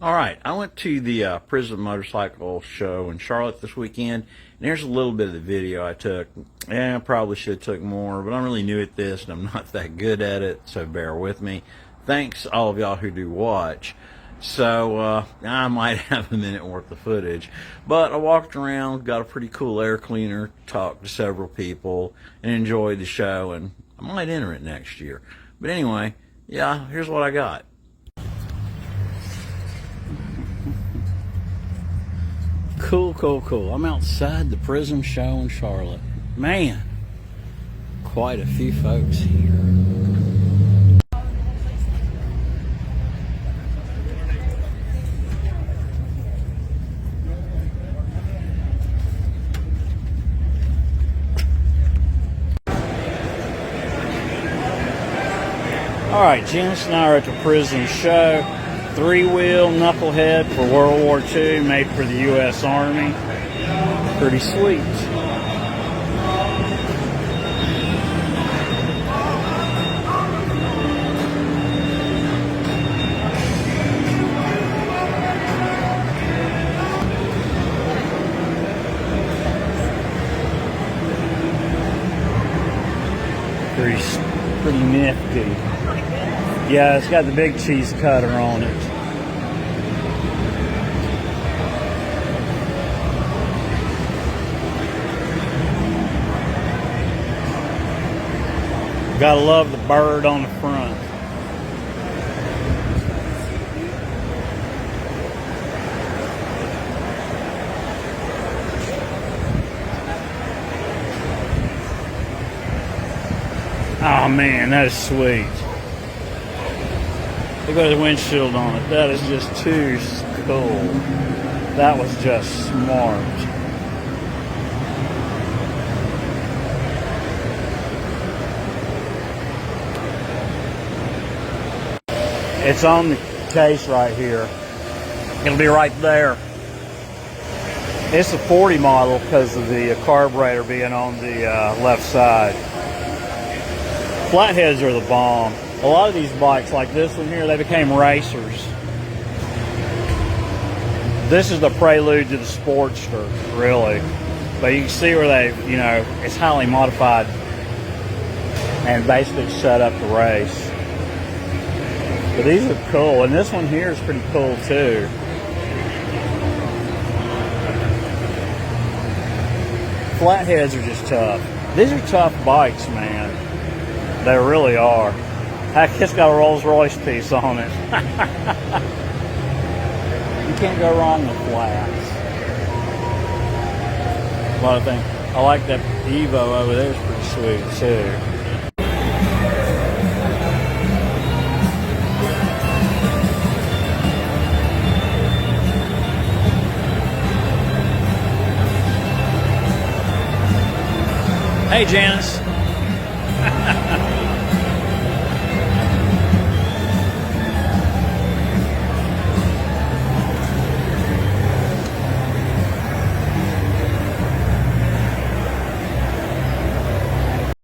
All right, I went to the Prism Motorcycle Show in Charlotte this weekend, and here's a little bit of the video I took. I probably should have took more, but I'm really new at this, and I'm not that good at it, so bear with me. Thanks all of y'all who do watch. So I might have a minute worth of footage, but I walked around, got a pretty cool air cleaner, talked to several people, and enjoyed the show, and I might enter it next year. But anyway, yeah, here's what I got. Cool. I'm outside the Prism show in Charlotte. Man, quite a few folks here. All right, Janice and I are at the Prism show. Three-wheel knucklehead for World War II, made for the U.S. Army. Pretty sweet. Pretty nifty. Yeah, it's got the big cheese cutter on it. Gotta love the bird on the front. Oh man, that is sweet. Look at the windshield on it. That is just too cool. That was just smart. It's on the case right here. It'll be right there. It's a 40 model because of the carburetor being on the left side. Flatheads are the bomb. A lot of these bikes, like this one here, they became racers. This is the prelude to the Sportster, really. But you can see where they, it's highly modified and basically set up to race. But these are cool, and this one here is pretty cool too. Flatheads are just tough. These are tough bikes, man. They really are. Heck, it's got a Rolls Royce piece on it. You can't go wrong with flats. A lot of things. I like that Evo over there, it's pretty sweet too. Hey, Janice.